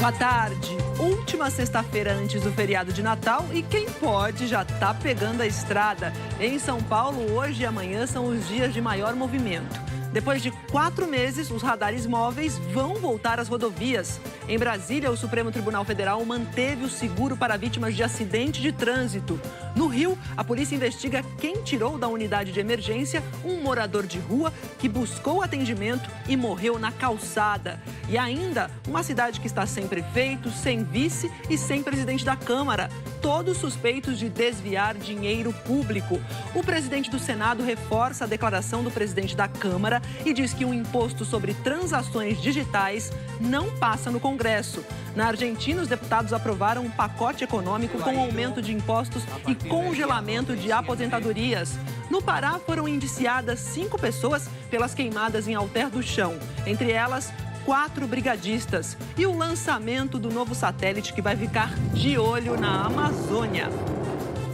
Boa tarde. Última sexta-feira antes do feriado de Natal e quem pode já está pegando a estrada. Em São Paulo, hoje e amanhã são os dias de maior movimento. Depois de 4 meses, os radares móveis vão voltar às rodovias. Em Brasília, o Supremo Tribunal Federal manteve o seguro para vítimas de acidente de trânsito. No Rio, a polícia investiga quem tirou da unidade de emergência um morador de rua que buscou atendimento e morreu na calçada. E ainda, uma cidade que está sem prefeito, sem vice e sem presidente da Câmara. Todos suspeitos de desviar dinheiro público. O presidente do Senado reforça a declaração do presidente da Câmara e diz que um imposto sobre transações digitais não passa no Congresso. Na Argentina, os deputados aprovaram um pacote econômico com aumento de impostos e congelamento de aposentadorias. No Pará, foram indiciadas 5 pessoas pelas queimadas em Alter do Chão. Entre elas, 4 brigadistas e o lançamento do novo satélite que vai ficar de olho na Amazônia.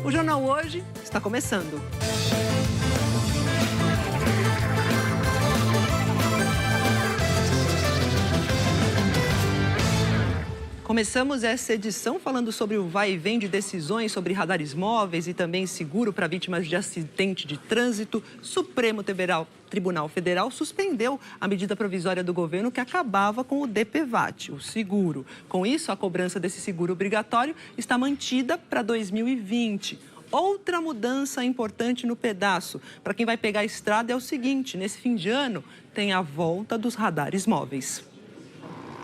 O Jornal Hoje está começando. Começamos essa edição falando sobre o vai e vem de decisões sobre radares móveis e também seguro para vítimas de acidente de trânsito. Supremo Tribunal Federal suspendeu a medida provisória do governo que acabava com o DPVAT, o seguro. Com isso, a cobrança desse seguro obrigatório está mantida para 2020. Outra mudança importante no pedaço para quem vai pegar a estrada é o seguinte: nesse fim de ano tem a volta dos radares móveis.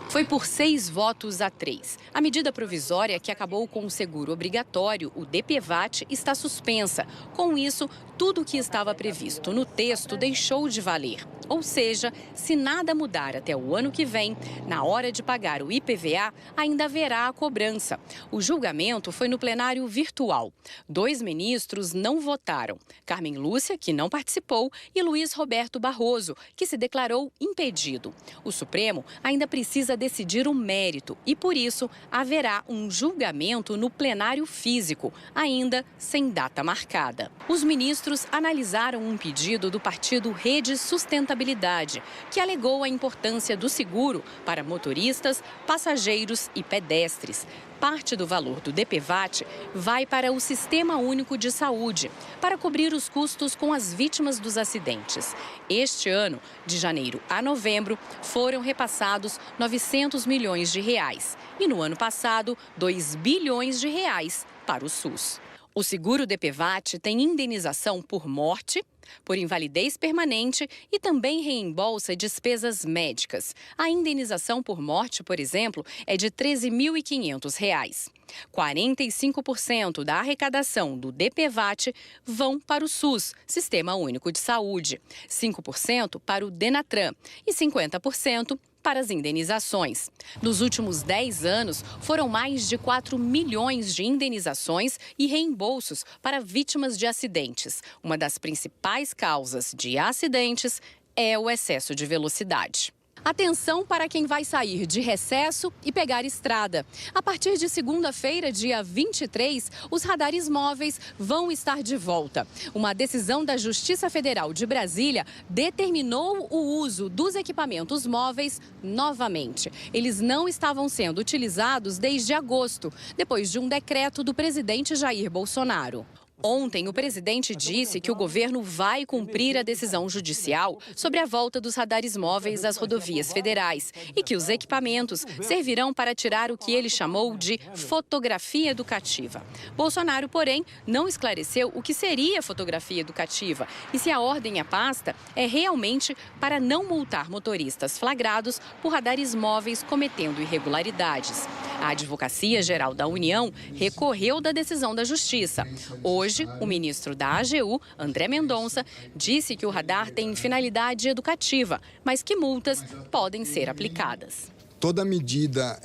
Foi por 6 votos a 3. A medida provisória que acabou com o seguro obrigatório, o DPVAT, está suspensa. Com isso, tudo o que estava previsto no texto deixou de valer. Ou seja, se nada mudar até o ano que vem, na hora de pagar o IPVA, ainda haverá a cobrança. O julgamento foi no plenário virtual. 2 ministros não votaram. Carmen Lúcia, que não participou, e Luiz Roberto Barroso, que se declarou impedido. O Supremo ainda precisa decidir o mérito e, por isso, haverá um julgamento no plenário físico, ainda sem data marcada. Os ministros analisaram um pedido do partido Rede Sustentabilidade, que alegou a importância do seguro para motoristas, passageiros e pedestres. Parte do valor do DPVAT vai para o Sistema Único de Saúde, para cobrir os custos com as vítimas dos acidentes. Este ano, de janeiro a novembro, foram repassados 900 milhões de reais. E no ano passado, 2 bilhões de reais para o SUS. O seguro DPVAT tem indenização por morte, por invalidez permanente e também reembolsa despesas médicas. A indenização por morte, por exemplo, é de R$ 13.500. 45% da arrecadação do DPVAT vão para o SUS, Sistema Único de Saúde, 5% para o Denatran e 50% para as indenizações. Nos últimos 10 anos, foram mais de 4 milhões de indenizações e reembolsos para vítimas de acidentes. Uma das principais causas de acidentes é o excesso de velocidade. Atenção para quem vai sair de recesso e pegar estrada. A partir de segunda-feira, dia 23, os radares móveis vão estar de volta. Uma decisão da Justiça Federal de Brasília determinou o uso dos equipamentos móveis novamente. Eles não estavam sendo utilizados desde agosto, depois de um decreto do presidente Jair Bolsonaro. Ontem, o presidente disse que o governo vai cumprir a decisão judicial sobre a volta dos radares móveis às rodovias federais e que os equipamentos servirão para tirar o que ele chamou de fotografia educativa. Bolsonaro, porém, não esclareceu o que seria fotografia educativa e se a ordem à pasta é realmente para não multar motoristas flagrados por radares móveis cometendo irregularidades. A Advocacia Geral da União recorreu da decisão da Justiça. Hoje, o ministro da AGU, André Mendonça, disse que o radar tem finalidade educativa, mas que multas podem ser aplicadas. Toda medida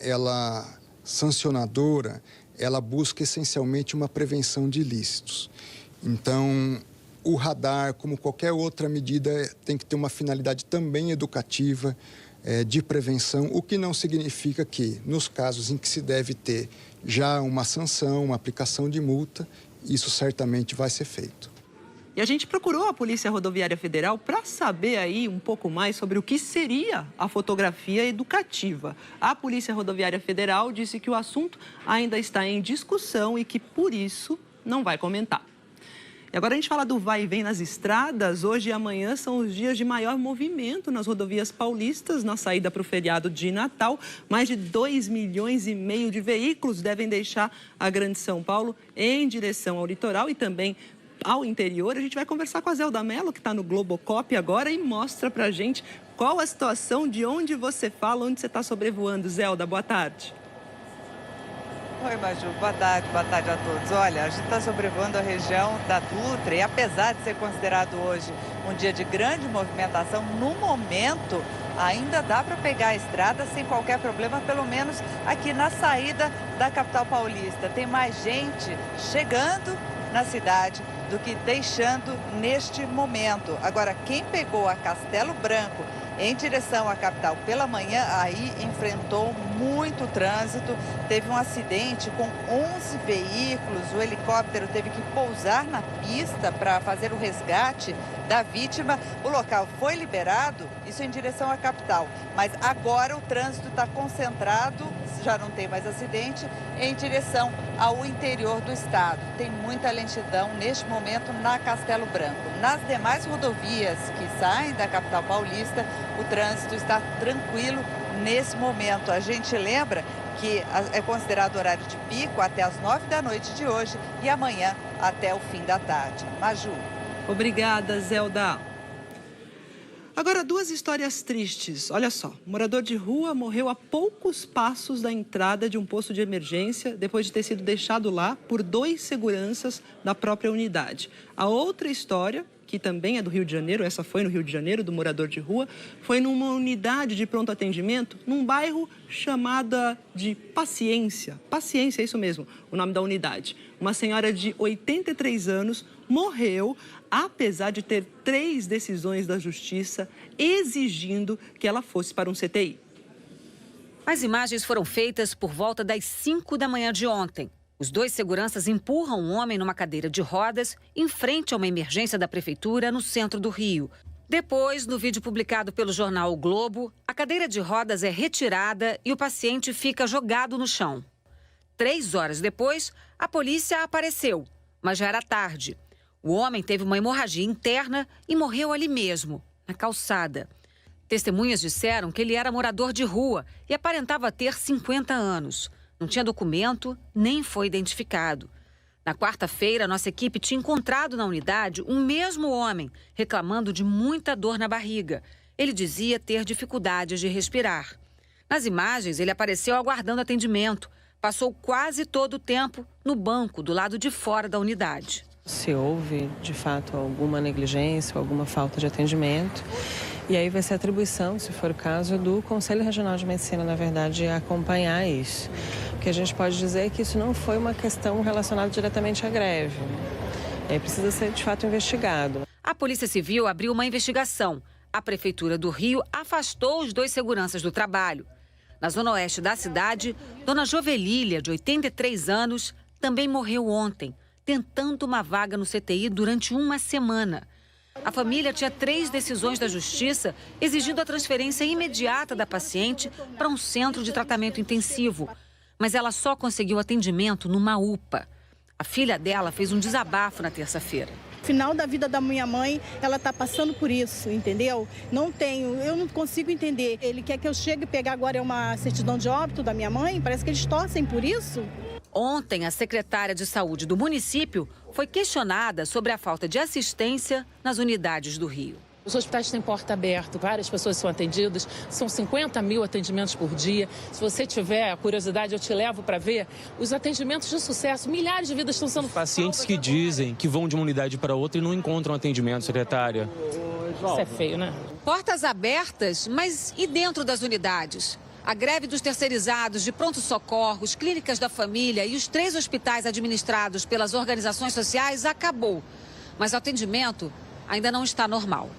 sancionadora, ela busca essencialmente uma prevenção de ilícitos. Então, o radar, como qualquer outra medida, tem que ter uma finalidade também educativa, de prevenção, o que não significa que, nos casos em que se deve ter já uma sanção, uma aplicação de multa, isso certamente vai ser feito. E a gente procurou a Polícia Rodoviária Federal para saber aí um pouco mais sobre o que seria a fotografia educativa. A Polícia Rodoviária Federal disse que o assunto ainda está em discussão e que, por isso, não vai comentar. E agora a gente fala do vai e vem nas estradas. Hoje e amanhã são os dias de maior movimento nas rodovias paulistas, na saída para o feriado de Natal. Mais de 2,5 milhões de veículos devem deixar a Grande São Paulo em direção ao litoral e também ao interior. A gente vai conversar com a Zelda Mello, que está no Globocop agora, e mostra para a gente qual a situação, de onde você fala, onde você está sobrevoando. Zelda, boa tarde. Oi, Maju, boa tarde a todos. Olha, a gente está sobrevoando a região da Dutra e apesar de ser considerado hoje um dia de grande movimentação, no momento ainda dá para pegar a estrada sem qualquer problema, pelo menos aqui na saída da capital paulista. Tem mais gente chegando na cidade do que deixando neste momento. Agora, quem pegou a Castelo Branco em direção à capital pela manhã, aí enfrentou muito trânsito. Teve um acidente com 11 veículos. O helicóptero teve que pousar na pista para fazer o resgate da vítima. O local foi liberado, isso em direção à capital. Mas agora o trânsito está concentrado, já não tem mais acidente, em direção ao interior do estado. Tem muita lentidão neste momento na Castelo Branco. Nas demais rodovias que saem da capital paulista, o trânsito está tranquilo nesse momento. A gente lembra que é considerado horário de pico até as 9 da noite de hoje e amanhã até o fim da tarde. Maju. Obrigada, Zelda. Agora, duas histórias tristes. Olha só, um morador de rua morreu a poucos passos da entrada de um posto de emergência depois de ter sido deixado lá por 2 seguranças da própria unidade. A outra história, que também é do Rio de Janeiro, essa foi no Rio de Janeiro, do morador de rua, foi numa unidade de pronto atendimento, num bairro chamada de Paciência. Paciência, é isso mesmo, o nome da unidade. Uma senhora de 83 anos morreu, apesar de ter 3 decisões da justiça exigindo que ela fosse para um CTI. As imagens foram feitas por volta das 5 da manhã de ontem. Os 2 seguranças empurram um homem numa cadeira de rodas em frente a uma emergência da prefeitura no centro do Rio. Depois, no vídeo publicado pelo jornal O Globo, a cadeira de rodas é retirada e o paciente fica jogado no chão. 3 horas depois, a polícia apareceu, mas já era tarde. O homem teve uma hemorragia interna e morreu ali mesmo, na calçada. Testemunhas disseram que ele era morador de rua e aparentava ter 50 anos. Não tinha documento, nem foi identificado. Na quarta-feira, nossa equipe tinha encontrado na unidade um mesmo homem, reclamando de muita dor na barriga. Ele dizia ter dificuldades de respirar. Nas imagens, ele apareceu aguardando atendimento. Passou quase todo o tempo no banco do lado de fora da unidade. Se houve, de fato, alguma negligência, alguma falta de atendimento. E aí vai ser atribuição, se for o caso, do Conselho Regional de Medicina, na verdade, acompanhar isso. O que a gente pode dizer é que isso não foi uma questão relacionada diretamente à greve. Precisa ser, de fato, investigado. A Polícia Civil abriu uma investigação. A Prefeitura do Rio afastou os 2 seguranças do trabalho. Na zona oeste da cidade, Dona Jovelília, de 83 anos, também morreu ontem, tentando uma vaga no CTI durante uma semana. A família tinha 3 decisões da justiça exigindo a transferência imediata da paciente para um centro de tratamento intensivo. Mas ela só conseguiu atendimento numa UPA. A filha dela fez um desabafo na terça-feira. Final da vida da minha mãe, ela está passando por isso, entendeu? Eu não consigo entender. Ele quer que eu chegue e pegar agora uma certidão de óbito da minha mãe? Parece que eles torcem por isso. Ontem, a secretária de saúde do município foi questionada sobre a falta de assistência nas unidades do Rio. Os hospitais têm porta aberta, várias pessoas são atendidas, são 50 mil atendimentos por dia. Se você tiver curiosidade, eu te levo para ver os atendimentos de sucesso. Milhares de vidas estão sendo... Pacientes que dizem que vão de uma unidade para outra e não encontram atendimento, secretária. Isso é feio, né? Portas abertas, mas e dentro das unidades? A greve dos terceirizados de pronto-socorros, clínicas da família e os 3 hospitais administrados pelas organizações sociais acabou. Mas o atendimento ainda não está normal.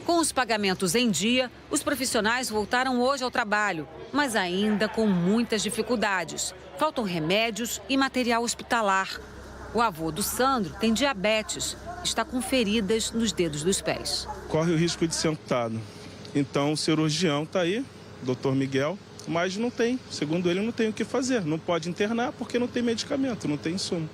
Com os pagamentos em dia, os profissionais voltaram hoje ao trabalho, mas ainda com muitas dificuldades. Faltam remédios e material hospitalar. O avô do Sandro tem diabetes está com feridas nos dedos dos pés. Corre o risco de ser amputado. Então o cirurgião está aí, Dr. Miguel, mas não tem, segundo ele, não tem o que fazer. Não pode internar porque não tem medicamento, não tem insumo.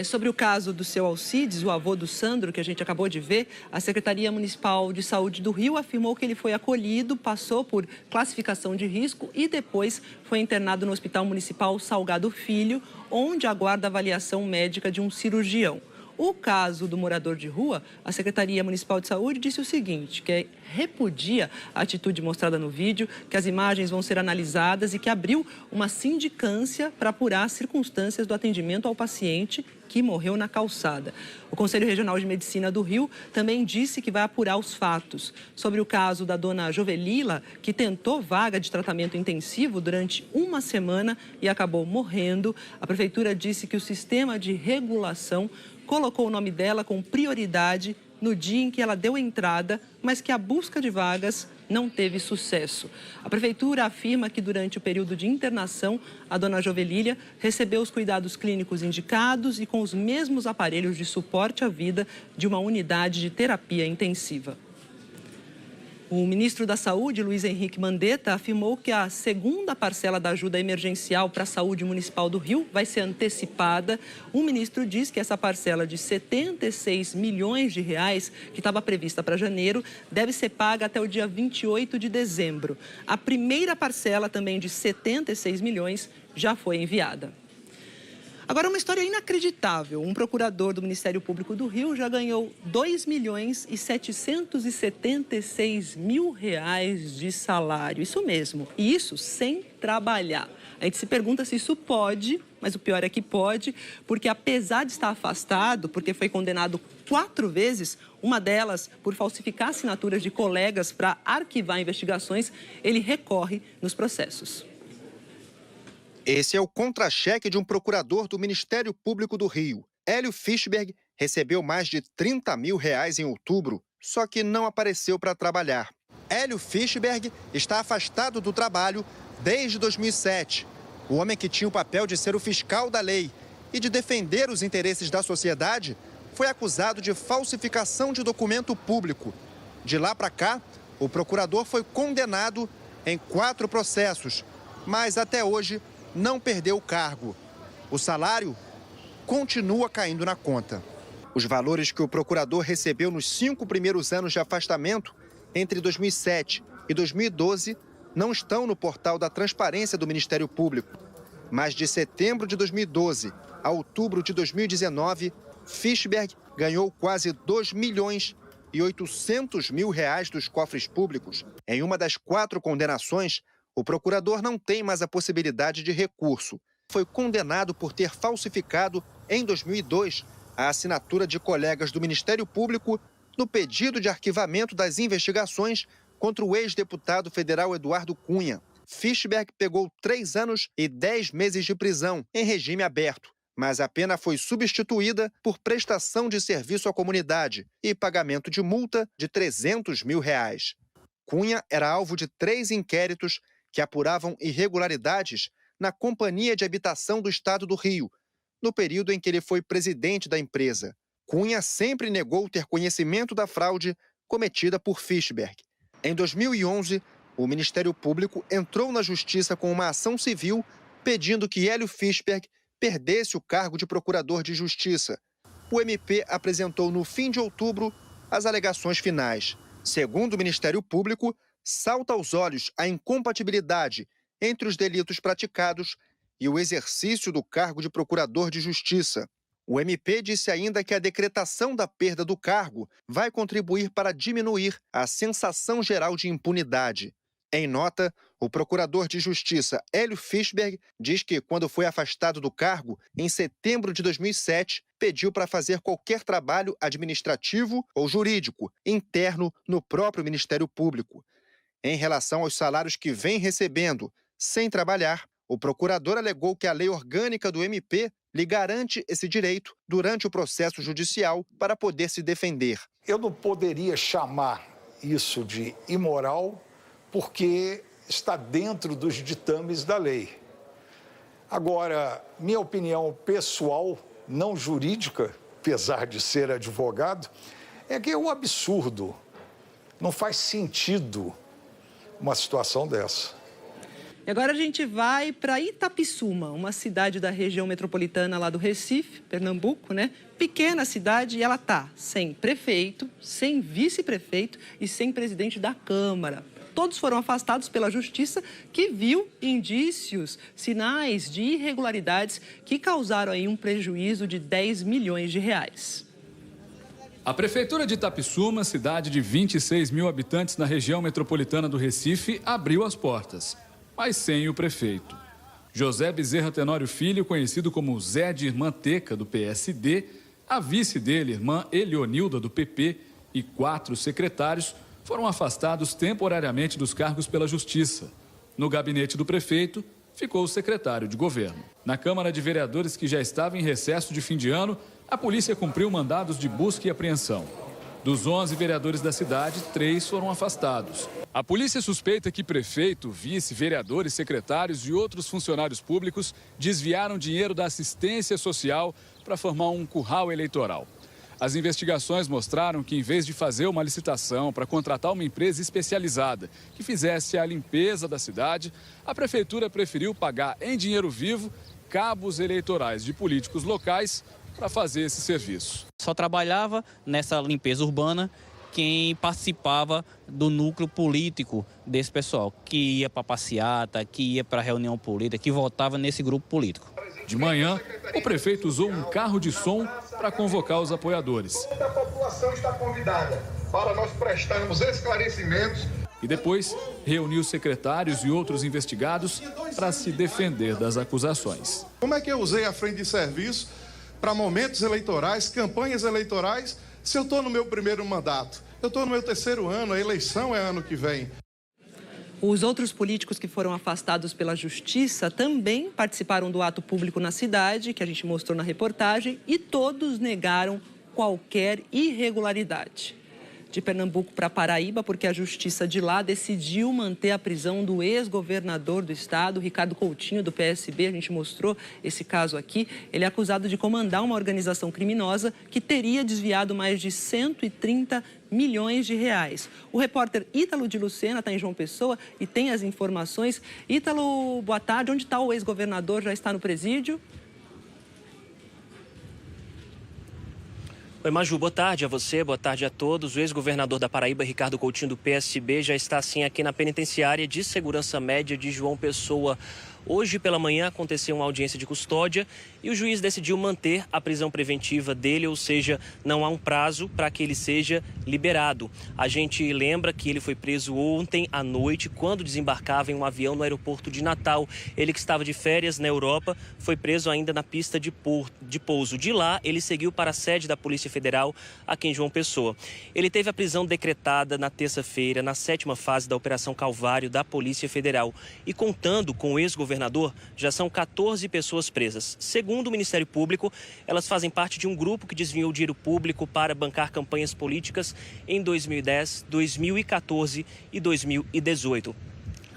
Sobre o caso do seu Alcides, o avô do Sandro, que a gente acabou de ver, a Secretaria Municipal de Saúde do Rio afirmou que ele foi acolhido, passou por classificação de risco e depois foi internado no Hospital Municipal Salgado Filho, onde aguarda avaliação médica de um cirurgião. O caso do morador de rua, a Secretaria Municipal de Saúde disse o seguinte, que repudia a atitude mostrada no vídeo, que as imagens vão ser analisadas e que abriu uma sindicância para apurar as circunstâncias do atendimento ao paciente que morreu na calçada. O Conselho Regional de Medicina do Rio também disse que vai apurar os fatos. Sobre o caso da dona Jovelila, que tentou vaga de tratamento intensivo durante uma semana e acabou morrendo, a Prefeitura disse que o sistema de regulação colocou o nome dela com prioridade no dia em que ela deu entrada, mas que a busca de vagas não teve sucesso. A Prefeitura afirma que durante o período de internação, a dona Jovelília recebeu os cuidados clínicos indicados e com os mesmos aparelhos de suporte à vida de uma unidade de terapia intensiva. O ministro da Saúde, Luiz Henrique Mandetta, afirmou que a segunda parcela da ajuda emergencial para a saúde municipal do Rio vai ser antecipada. O ministro diz que essa parcela de 76 milhões de reais, que estava prevista para janeiro, deve ser paga até o dia 28 de dezembro. A primeira parcela, também de 76 milhões, já foi enviada. Agora, uma história inacreditável. Um procurador do Ministério Público do Rio já ganhou 2.776.000 reais de salário. Isso mesmo. E isso sem trabalhar. A gente se pergunta se isso pode, mas o pior é que pode, porque apesar de estar afastado, porque foi condenado 4 vezes, uma delas por falsificar assinaturas de colegas para arquivar investigações, ele recorre nos processos. Esse é o contra-cheque de um procurador do Ministério Público do Rio. Hélio Fischberg recebeu mais de 30 mil reais em outubro, só que não apareceu para trabalhar. Hélio Fischberg está afastado do trabalho desde 2007. O homem que tinha o papel de ser o fiscal da lei e de defender os interesses da sociedade foi acusado de falsificação de documento público. De lá para cá, o procurador foi condenado em 4 processos, mas até hoje não perdeu o cargo. O salário continua caindo na conta. Os valores que o procurador recebeu nos 5 primeiros anos de afastamento, entre 2007 e 2012, não estão no portal da Transparência do Ministério Público. Mas de setembro de 2012 a outubro de 2019, Fischberg ganhou quase 2.800.000 reais dos cofres públicos. Em uma das 4 condenações, o procurador não tem mais a possibilidade de recurso. Foi condenado por ter falsificado, em 2002, a assinatura de colegas do Ministério Público no pedido de arquivamento das investigações contra o ex-deputado federal Eduardo Cunha. Fischberg pegou 3 anos e 10 meses de prisão, em regime aberto, mas a pena foi substituída por prestação de serviço à comunidade e pagamento de multa de 300 mil reais. Cunha era alvo de 3 inquéritos que apuravam irregularidades na Companhia de Habitação do Estado do Rio, no período em que ele foi presidente da empresa. Cunha sempre negou ter conhecimento da fraude cometida por Fischberg. Em 2011, o Ministério Público entrou na Justiça com uma ação civil pedindo que Hélio Fischberg perdesse o cargo de procurador de justiça. O MP apresentou no fim de outubro as alegações finais. Segundo o Ministério Público, salta aos olhos a incompatibilidade entre os delitos praticados e o exercício do cargo de procurador de justiça. O MP disse ainda que a decretação da perda do cargo vai contribuir para diminuir a sensação geral de impunidade. Em nota, o procurador de justiça Hélio Fischberg diz que, quando foi afastado do cargo, em setembro de 2007, pediu para fazer qualquer trabalho administrativo ou jurídico interno no próprio Ministério Público. Em relação aos salários que vem recebendo sem trabalhar, o procurador alegou que a lei orgânica do MP lhe garante esse direito durante o processo judicial para poder se defender. Eu não poderia chamar isso de imoral porque está dentro dos ditames da lei. Agora, minha opinião pessoal, não jurídica, apesar de ser advogado, é que é um absurdo. Não faz sentido uma situação dessa. E agora a gente vai para Itapissuma, uma cidade da região metropolitana lá do Recife, Pernambuco, né? Pequena cidade e ela tá sem prefeito, sem vice-prefeito e sem presidente da Câmara. Todos foram afastados pela Justiça, que viu indícios, sinais de irregularidades que causaram aí um prejuízo de 10 milhões de reais. A Prefeitura de Itapissuma, cidade de 26 mil habitantes na região metropolitana do Recife, abriu as portas, mas sem o prefeito. José Bezerra Tenório Filho, conhecido como Zé de Irmã Teca, do PSD, a vice dele, irmã Elionilda, do PP, e 4 secretários foram afastados temporariamente dos cargos pela Justiça. No gabinete do prefeito, ficou o secretário de governo. Na Câmara de Vereadores, que já estava em recesso de fim de ano, a polícia cumpriu mandados de busca e apreensão. Dos 11 vereadores da cidade, 3 foram afastados. A polícia suspeita que prefeito, vice, vereadores, secretários e outros funcionários públicos desviaram dinheiro da assistência social para formar um curral eleitoral. As investigações mostraram que, em vez de fazer uma licitação para contratar uma empresa especializada que fizesse a limpeza da cidade, a prefeitura preferiu pagar em dinheiro vivo cabos eleitorais de políticos locais para fazer esse serviço. Só trabalhava nessa limpeza urbana quem participava do núcleo político desse pessoal, que ia para passeata, que ia para reunião política, que votava nesse grupo político. De manhã, o prefeito usou um carro de som para convocar os apoiadores. Toda a população está convidada para nós prestarmos esclarecimentos. E depois, reuniu secretários e outros investigados para se defender das acusações. Como é que eu usei a frente de serviço para momentos eleitorais, campanhas eleitorais, se eu estou no meu primeiro mandato? Eu estou no meu 3º ano, a eleição é ano que vem. Os outros políticos que foram afastados pela Justiça também participaram do ato público na cidade, que a gente mostrou na reportagem, e todos negaram qualquer irregularidade. De Pernambuco para Paraíba, porque a Justiça de lá decidiu manter a prisão do ex-governador do estado, Ricardo Coutinho, do PSB. A gente mostrou esse caso aqui. Ele é acusado de comandar uma organização criminosa que teria desviado mais de 130 milhões de reais. O repórter Ítalo de Lucena está em João Pessoa e tem as informações. Ítalo, boa tarde. Onde está o ex-governador? Já está no presídio? Oi, Maju, boa tarde a você, boa tarde a todos. O ex-governador da Paraíba, Ricardo Coutinho, do PSB, já está assim aqui na penitenciária de segurança média de João Pessoa. Hoje pela manhã aconteceu uma audiência de custódia e o juiz decidiu manter a prisão preventiva dele, ou seja, não há um prazo para que ele seja liberado. A gente lembra que ele foi preso ontem à noite, quando desembarcava em um avião no aeroporto de Natal. Ele, que estava de férias na Europa, foi preso ainda na pista de pouso. De lá, ele seguiu para a sede da Polícia Federal aqui em João Pessoa. Ele teve a prisão decretada na terça-feira, na 7ª fase da Operação Calvário da Polícia Federal. E contando com o ex-governador, já são 14 pessoas presas. Segundo o Ministério Público, elas fazem parte de um grupo que desviou dinheiro público para bancar campanhas políticas em 2010, 2014 e 2018.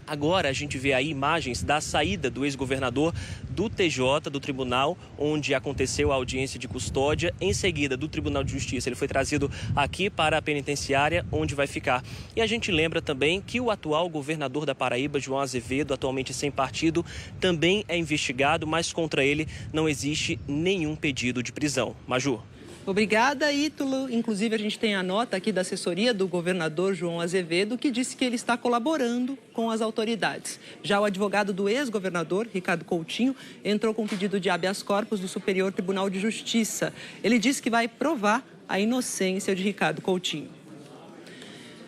Agora a gente vê aí imagens da saída do ex-governador do TJ, do tribunal, onde aconteceu a audiência de custódia. Em seguida, do Tribunal de Justiça, ele foi trazido aqui para a penitenciária, onde vai ficar. E a gente lembra também que o atual governador da Paraíba, João Azevedo, atualmente sem partido, também é investigado, mas contra ele não existe nenhum pedido de prisão. Maju. Obrigada, Ítalo. Inclusive, a gente tem a nota aqui da assessoria do governador João Azevedo, que disse que ele está colaborando com as autoridades. Já o advogado do ex-governador, Ricardo Coutinho, entrou com pedido de habeas corpus do Superior Tribunal de Justiça. Ele disse que vai provar a inocência de Ricardo Coutinho.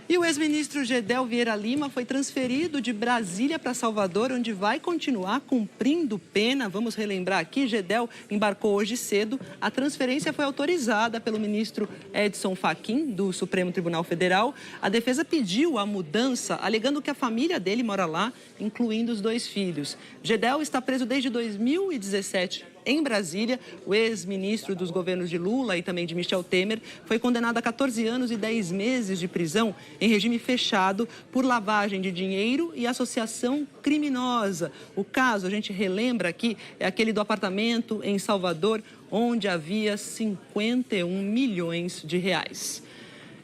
E o ex-ministro Gedel Vieira Lima foi transferido de Brasília para Salvador, onde vai continuar cumprindo pena. Vamos relembrar aqui, Gedel embarcou hoje cedo. A transferência foi autorizada pelo ministro Edson Fachin, do Supremo Tribunal Federal. A defesa pediu a mudança, alegando que a família dele mora lá, incluindo os 2 filhos. Gedel está preso desde 2017 em Brasília, o ex-ministro dos governos de Lula e também de Michel Temer foi condenado a 14 anos e 10 meses de prisão em regime fechado por lavagem de dinheiro e associação criminosa. O caso, a gente relembra aqui, é aquele do apartamento em Salvador, onde havia 51 milhões de reais.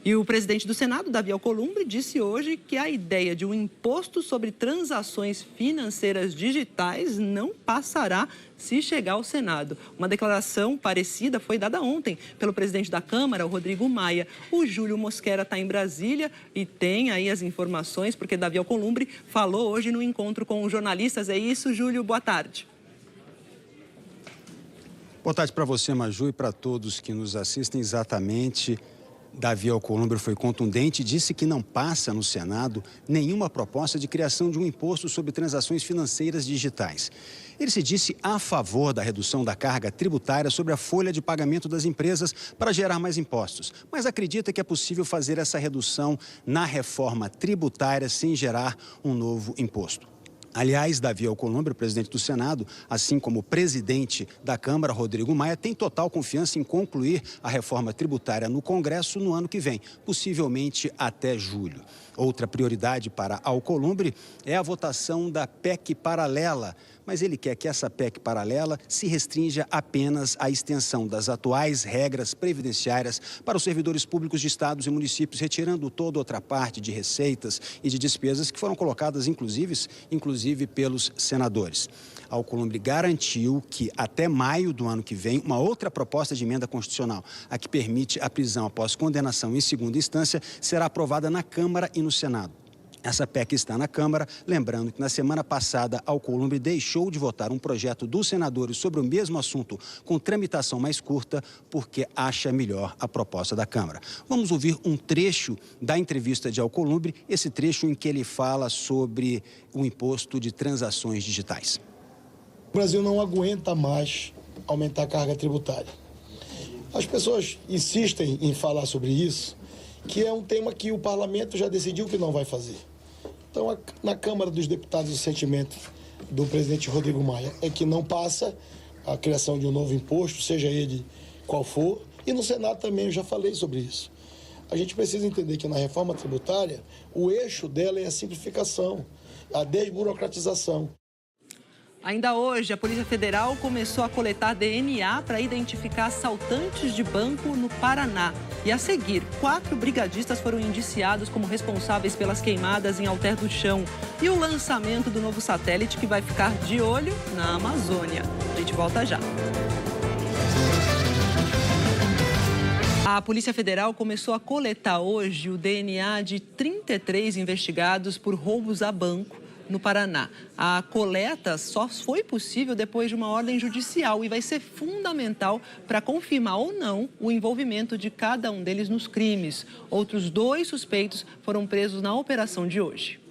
E o presidente do Senado, Davi Alcolumbre, disse hoje que a ideia de um imposto sobre transações financeiras digitais não passará se chegar ao Senado. Uma declaração parecida foi dada ontem pelo presidente da Câmara, o Rodrigo Maia. O Júlio Mosquera está em Brasília e tem aí as informações, porque Davi Alcolumbre falou hoje no encontro com os jornalistas. É isso, Júlio, boa tarde. Boa tarde para você, Maju, e para todos que nos assistem. Exatamente, Davi Alcolumbre foi contundente e disse que não passa no Senado nenhuma proposta de criação de um imposto sobre transações financeiras digitais. Ele se disse a favor da redução da carga tributária sobre a folha de pagamento das empresas para gerar mais impostos, mas acredita que é possível fazer essa redução na reforma tributária sem gerar um novo imposto. Aliás, Davi Alcolumbre, presidente do Senado, assim como o presidente da Câmara, Rodrigo Maia, tem total confiança em concluir a reforma tributária no Congresso no ano que vem, possivelmente até julho. Outra prioridade para Alcolumbre é a votação da PEC paralela, mas ele quer que essa PEC paralela se restrinja apenas à extensão das atuais regras previdenciárias para os servidores públicos de estados e municípios, retirando toda outra parte de receitas e de despesas que foram colocadas, inclusive pelos senadores. Alcolumbre garantiu que até maio do ano que vem, uma outra proposta de emenda constitucional, a que permite a prisão após condenação em segunda instância, será aprovada na Câmara e no Senado. Essa PEC está na Câmara, lembrando que na semana passada Alcolumbre deixou de votar um projeto dos senadores sobre o mesmo assunto com tramitação mais curta porque acha melhor a proposta da Câmara. Vamos ouvir um trecho da entrevista de Alcolumbre, esse trecho em que ele fala sobre o imposto de transações digitais. O Brasil não aguenta mais aumentar a carga tributária. As pessoas insistem em falar sobre isso, que é um tema que o parlamento já decidiu que não vai fazer. Então, na Câmara dos Deputados, o sentimento do presidente Rodrigo Maia é que não passa a criação de um novo imposto, seja ele qual for, e no Senado também eu já falei sobre isso. A gente precisa entender que na reforma tributária, o eixo dela é a simplificação, a desburocratização. Ainda hoje, a Polícia Federal começou a coletar DNA para identificar assaltantes de banco no Paraná. E a seguir, 4 brigadistas foram indiciados como responsáveis pelas queimadas em Alter do Chão. E o lançamento do novo satélite que vai ficar de olho na Amazônia. A gente volta já. A Polícia Federal começou a coletar hoje o DNA de 33 investigados por roubos a banco no Paraná. A coleta só foi possível depois de uma ordem judicial e vai ser fundamental para confirmar ou não o envolvimento de cada um deles nos crimes. Outros 2 suspeitos foram presos na operação de hoje.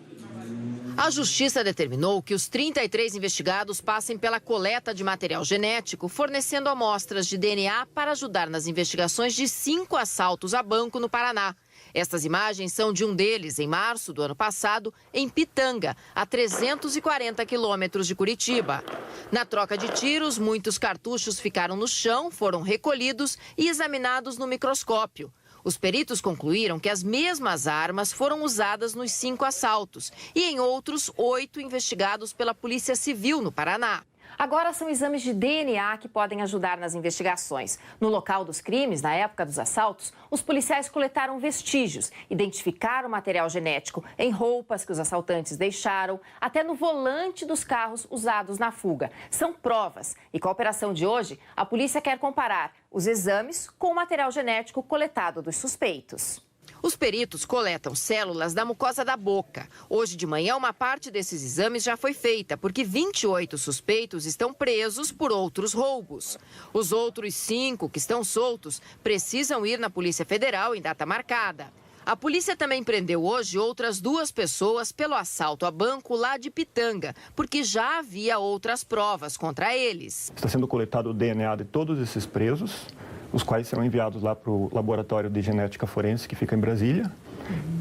A Justiça determinou que os 33 investigados passem pela coleta de material genético, fornecendo amostras de DNA para ajudar nas investigações de 5 assaltos a banco no Paraná. Estas imagens são de um deles, em março do ano passado, em Pitanga, a 340 quilômetros de Curitiba. Na troca de tiros, muitos cartuchos ficaram no chão, foram recolhidos e examinados no microscópio. Os peritos concluíram que as mesmas armas foram usadas nos 5 assaltos e em outros 8 investigados pela Polícia Civil no Paraná. Agora são exames de DNA que podem ajudar nas investigações. No local dos crimes, na época dos assaltos, os policiais coletaram vestígios, identificaram material genético em roupas que os assaltantes deixaram, até no volante dos carros usados na fuga. São provas e com a operação de hoje, a polícia quer comparar os exames com o material genético coletado dos suspeitos. Os peritos coletam células da mucosa da boca. Hoje de manhã, uma parte desses exames já foi feita, porque 28 suspeitos estão presos por outros roubos. Os outros 5 que estão soltos precisam ir na Polícia Federal em data marcada. A polícia também prendeu hoje outras 2 pessoas pelo assalto a banco lá de Pitanga, porque já havia outras provas contra eles. Está sendo coletado o DNA de todos esses presos, os quais serão enviados lá para o Laboratório de Genética Forense, que fica em Brasília.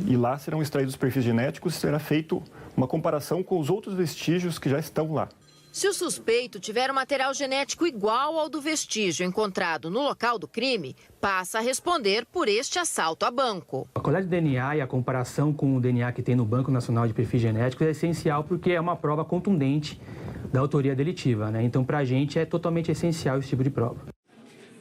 E lá serão extraídos os perfis genéticos e será feito uma comparação com os outros vestígios que já estão lá. Se o suspeito tiver um material genético igual ao do vestígio encontrado no local do crime, passa a responder por este assalto a banco. A coleta de DNA e a comparação com o DNA que tem no Banco Nacional de Perfis Genéticos é essencial porque é uma prova contundente da autoria delitiva, né? Então, para a gente é totalmente essencial esse tipo de prova.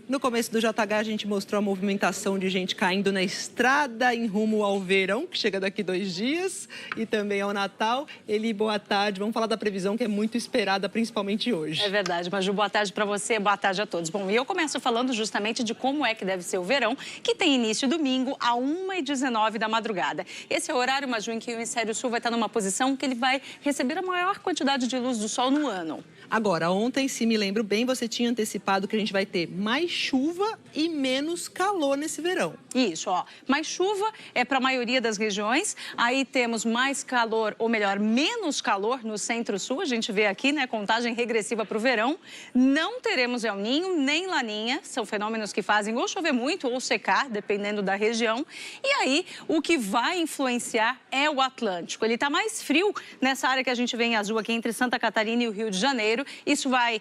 No começo do JH, a gente mostrou a movimentação de gente caindo na estrada em rumo ao verão, que chega daqui 2 dias, e também ao Natal. Eli, boa tarde. Vamos falar da previsão que é muito esperada, principalmente hoje. É verdade, Maju. Boa tarde para você, boa tarde a todos. Bom, e eu começo falando justamente de como é que deve ser o verão, que tem início domingo, a 1h19 da madrugada. Esse é o horário, Maju, em que o hemisfério sul vai estar numa posição que ele vai receber a maior quantidade de luz do sol no ano. Agora, ontem, se me lembro bem, você tinha antecipado que a gente vai ter mais chuva e menos calor nesse verão. Isso, ó. Mais chuva é para a maioria das regiões. Aí temos mais calor, ou melhor, menos calor no centro-sul. A gente vê aqui, né, contagem regressiva para o verão. Não teremos El Ninho nem Laninha. São fenômenos que fazem ou chover muito ou secar, dependendo da região. E aí, o que vai influenciar é o Atlântico. Ele está mais frio nessa área que a gente vê em azul aqui entre Santa Catarina e o Rio de Janeiro. Isso vai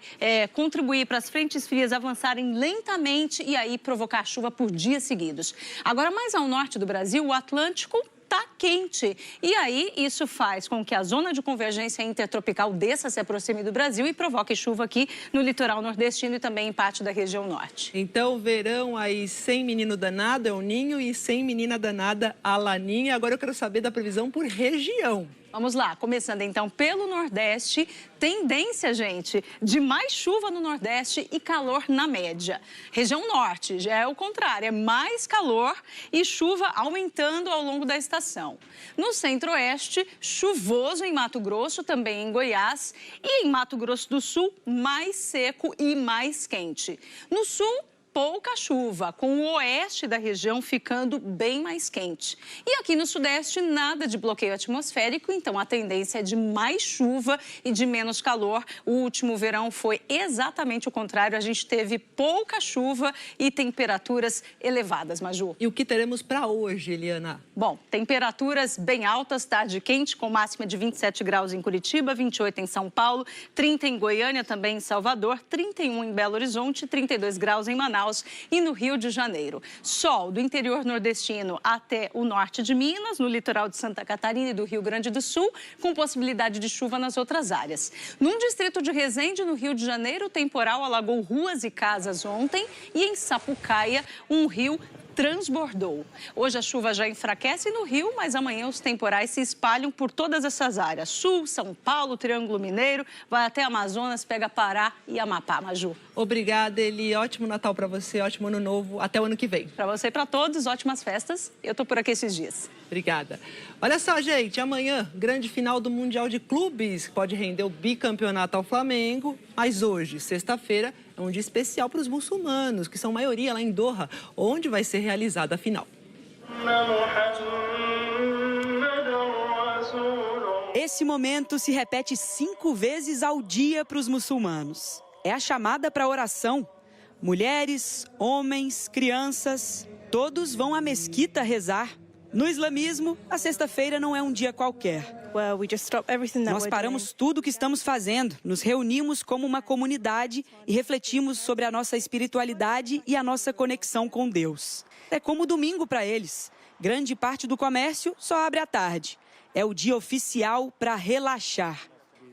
contribuir para as frentes frias avançarem lentamente e aí provocar chuva por dias seguidos. Agora, mais ao norte do Brasil, o Atlântico está quente. E aí, isso faz com que a zona de convergência intertropical desça, se aproxime do Brasil e provoque chuva aqui no litoral nordestino e também em parte da região norte. Então, verão aí sem menino danado, El Ninho, e sem menina danada, a Laninha. Agora eu quero saber da previsão por região. Vamos lá, começando então pelo Nordeste, tendência, gente, de mais chuva no Nordeste e calor na média. Região Norte já é o contrário, é mais calor e chuva aumentando ao longo da estação. No Centro-Oeste, chuvoso em Mato Grosso, também em Goiás, e em Mato Grosso do Sul, mais seco e mais quente. No Sul, pouca chuva, com o oeste da região ficando bem mais quente. E aqui no Sudeste, nada de bloqueio atmosférico, então a tendência é de mais chuva e de menos calor. O último verão foi exatamente o contrário, a gente teve pouca chuva e temperaturas elevadas, Maju. E o que teremos para hoje, Eliana? Bom, temperaturas bem altas, tarde quente, com máxima de 27 graus em Curitiba, 28 em São Paulo, 30 em Goiânia, também em Salvador, 31 em Belo Horizonte, 32 graus em Manaus e no Rio de Janeiro. Sol do interior nordestino até o norte de Minas, no litoral de Santa Catarina e do Rio Grande do Sul, com possibilidade de chuva nas outras áreas. Num distrito de Resende, no Rio de Janeiro, o temporal alagou ruas e casas ontem e em Sapucaia, um rio transbordou. Hoje a chuva já enfraquece no Rio, mas amanhã os temporais se espalham por todas essas áreas. Sul, São Paulo, Triângulo Mineiro, vai até Amazonas, pega Pará e Amapá, Maju. Obrigada, Eli. Ótimo Natal para você, ótimo Ano Novo. Até o ano que vem. Para você e para todos, ótimas festas. Eu tô por aqui esses dias. Obrigada. Olha só, gente, amanhã, grande final do Mundial de Clubes, que pode render o bicampeonato ao Flamengo. Mas hoje, sexta-feira, é um dia especial para os muçulmanos, que são maioria lá em Doha, onde vai ser realizada a final. Esse momento se repete 5 vezes ao dia para os muçulmanos. É a chamada para a oração. Mulheres, homens, crianças, todos vão à mesquita rezar. No islamismo, a sexta-feira não é um dia qualquer. Nós paramos tudo o que estamos fazendo, nos reunimos como uma comunidade e refletimos sobre a nossa espiritualidade e a nossa conexão com Deus. É como domingo para eles. Grande parte do comércio só abre à tarde. É o dia oficial para relaxar.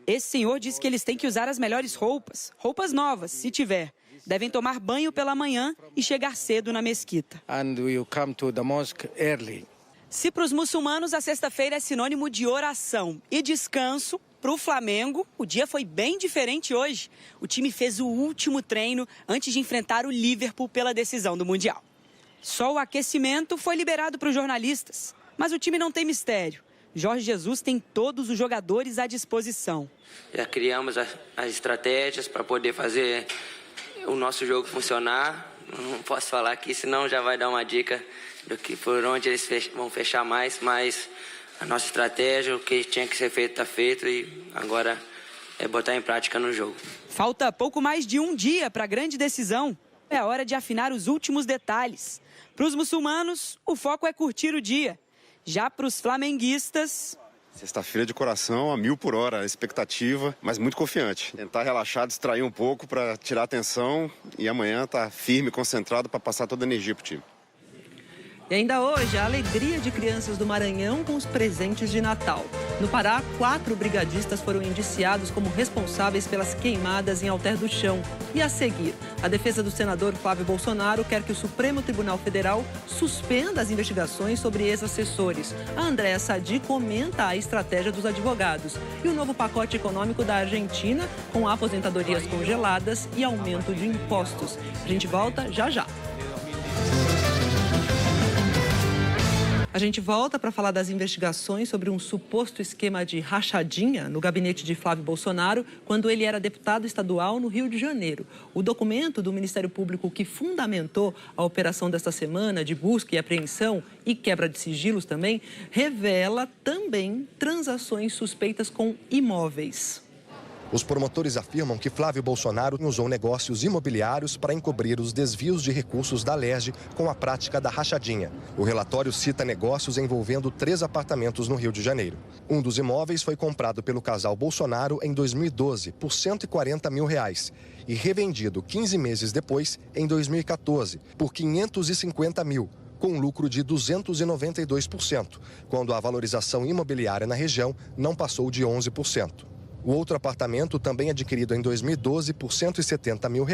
Esse senhor disse que eles têm que usar as melhores roupas, roupas novas, se tiver. Devem tomar banho pela manhã e chegar cedo na mesquita. And we come to the mosque early. Se para os muçulmanos a sexta-feira é sinônimo de oração e descanso, para o Flamengo o dia foi bem diferente hoje. O time fez o último treino antes de enfrentar o Liverpool pela decisão do Mundial. Só o aquecimento foi liberado para os jornalistas, mas o time não tem mistério. Jorge Jesus tem todos os jogadores à disposição. Já criamos as estratégias para poder fazer o nosso jogo funcionar. Não posso falar aqui, senão já vai dar uma dica do que por onde eles vão fechar mais, mas a nossa estratégia, o que tinha que ser feito está feito e agora é botar em prática no jogo. Falta pouco mais de um dia para a grande decisão. É a hora de afinar os últimos detalhes. Para os muçulmanos, o foco é curtir o dia. Já para os flamenguistas, Sexta-feira de coração a 1000 por hora, a expectativa, mas muito confiante. Tentar relaxar, distrair um pouco para tirar a atenção e amanhã tá firme, concentrado para passar toda a energia pro time. E ainda hoje, a alegria de crianças do Maranhão com os presentes de Natal. No Pará, 4 brigadistas foram indiciados como responsáveis pelas queimadas em Alter do Chão. E a seguir, a defesa do senador Flávio Bolsonaro quer que o Supremo Tribunal Federal suspenda as investigações sobre ex-assessores. A Andréa Sadi comenta a estratégia dos advogados. E o novo pacote econômico da Argentina, com aposentadorias congeladas e aumento de impostos. A gente volta já já. A gente volta para falar das investigações sobre um suposto esquema de rachadinha no gabinete de Flávio Bolsonaro quando ele era deputado estadual no Rio de Janeiro. O documento do Ministério Público que fundamentou a operação desta semana de busca e apreensão e quebra de sigilos também, revela também transações suspeitas com imóveis. Os promotores afirmam que Flávio Bolsonaro usou negócios imobiliários para encobrir os desvios de recursos da Alerj com a prática da rachadinha. O relatório cita negócios envolvendo 3 apartamentos no Rio de Janeiro. Um dos imóveis foi comprado pelo casal Bolsonaro em 2012 por R$140 mil e revendido 15 meses depois, em 2014, por R$550 mil. Com lucro de 292%, quando a valorização imobiliária na região não passou de 11%. O outro apartamento, também adquirido em 2012 por R$170 mil,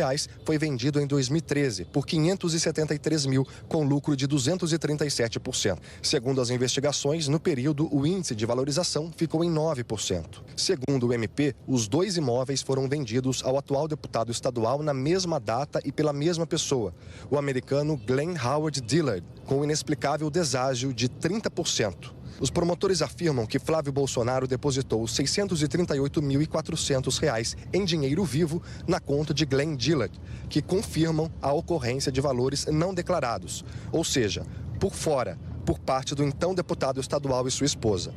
foi vendido em 2013 por R$573 mil, com lucro de 237%. Segundo as investigações, no período, o índice de valorização ficou em 9%. Segundo o MP, os 2 imóveis foram vendidos ao atual deputado estadual na mesma data e pela mesma pessoa, o americano Glenn Howard Dillard, com inexplicável deságio de 30%. Os promotores afirmam que Flávio Bolsonaro depositou R$ 638.400 em dinheiro vivo na conta de Glenn Dillard, que confirmam a ocorrência de valores não declarados, ou seja, por fora, por parte do então deputado estadual e sua esposa.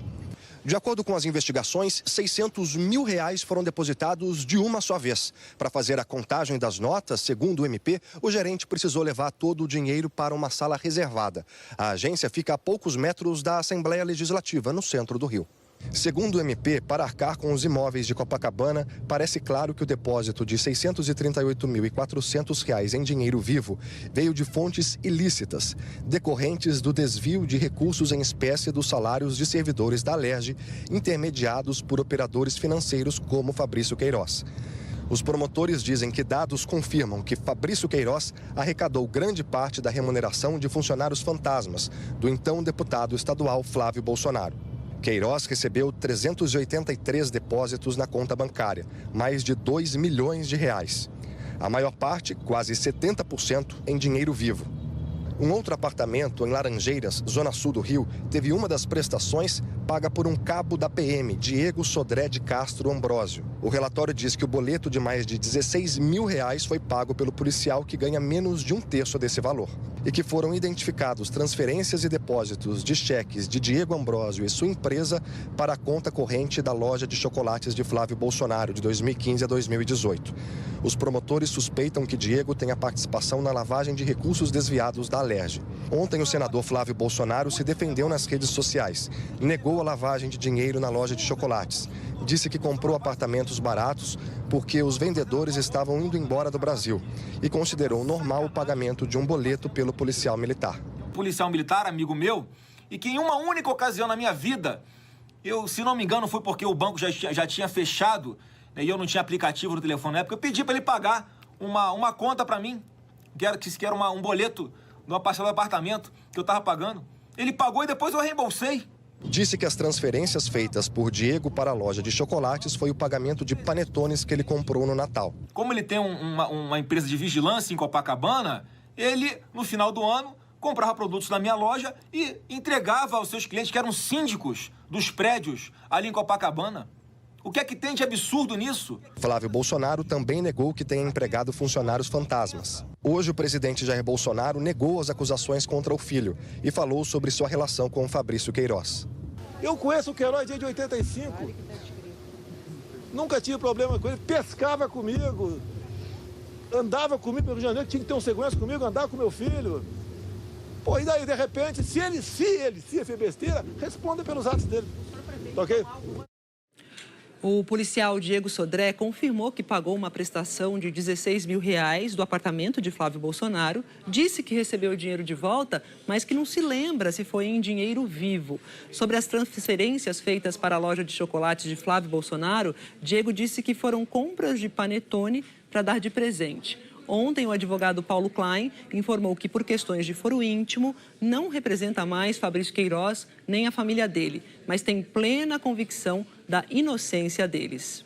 De acordo com as investigações, R$600 mil foram depositados de uma só vez. Para fazer a contagem das notas, segundo o MP, o gerente precisou levar todo o dinheiro para uma sala reservada. A agência fica a poucos metros da Assembleia Legislativa, no centro do Rio. Segundo o MP, para arcar com os imóveis de Copacabana, parece claro que o depósito de R$ 638.400 em dinheiro vivo veio de fontes ilícitas, decorrentes do desvio de recursos em espécie dos salários de servidores da Alerj, intermediados por operadores financeiros como Fabrício Queiroz. Os promotores dizem que dados confirmam que Fabrício Queiroz arrecadou grande parte da remuneração de funcionários fantasmas do então deputado estadual Flávio Bolsonaro. Queiroz recebeu 383 depósitos na conta bancária, mais de R$2 milhões. A maior parte, quase 70%, em dinheiro vivo. Um outro apartamento em Laranjeiras, zona sul do Rio, teve uma das prestações paga por um cabo da PM, Diego Sodré de Castro Ambrósio. O relatório diz que o boleto de mais de R$16 mil foi pago pelo policial que ganha menos de 1/3 desse valor. E que foram identificados transferências e depósitos de cheques de Diego Ambrósio e sua empresa para a conta corrente da loja de chocolates de Flávio Bolsonaro, de 2015 a 2018. Os promotores suspeitam que Diego tenha participação na lavagem de recursos desviados da Alerj. Ontem, o senador Flávio Bolsonaro se defendeu nas redes sociais. Negou a lavagem de dinheiro na loja de chocolates. Disse que comprou apartamentos baratos porque os vendedores estavam indo embora do Brasil e considerou normal o pagamento de um boleto pelo policial militar. Policial militar, amigo meu, e que em uma única ocasião na minha vida, se não me engano, foi porque o banco já tinha fechado, né, e eu não tinha aplicativo no telefone na época, eu pedi para ele pagar uma conta para mim, que era um boleto de uma parcela do apartamento que eu estava pagando. Ele pagou e depois eu reembolsei. Disse que as transferências feitas por Diego para a loja de chocolates foi o pagamento de panetones que ele comprou no Natal. Como ele tem uma empresa de vigilância em Copacabana, ele, no final do ano, comprava produtos na minha loja e entregava aos seus clientes, que eram síndicos dos prédios ali em Copacabana. O que é que tem de absurdo nisso? Flávio Bolsonaro também negou que tenha empregado funcionários fantasmas. Hoje, o presidente Jair Bolsonaro negou as acusações contra o filho e falou sobre sua relação com Fabrício Queiroz. Eu conheço o Queiroz desde 85. Nunca tive problema com ele. Pescava comigo. Andava comigo pelo Rio de Janeiro. Tinha que ter um segurança comigo, andava com meu filho. Pô, e daí, de repente, se ele fez besteira, responda pelos atos dele. Tá ok? O policial Diego Sodré confirmou que pagou uma prestação de R$16 mil do apartamento de Flávio Bolsonaro, disse que recebeu o dinheiro de volta, mas que não se lembra se foi em dinheiro vivo. Sobre as transferências feitas para a loja de chocolates de Flávio Bolsonaro, Diego disse que foram compras de panetone para dar de presente. Ontem, o advogado Paulo Klein informou que, por questões de foro íntimo, não representa mais Fabrício Queiroz nem a família dele, mas tem plena convicção da inocência deles.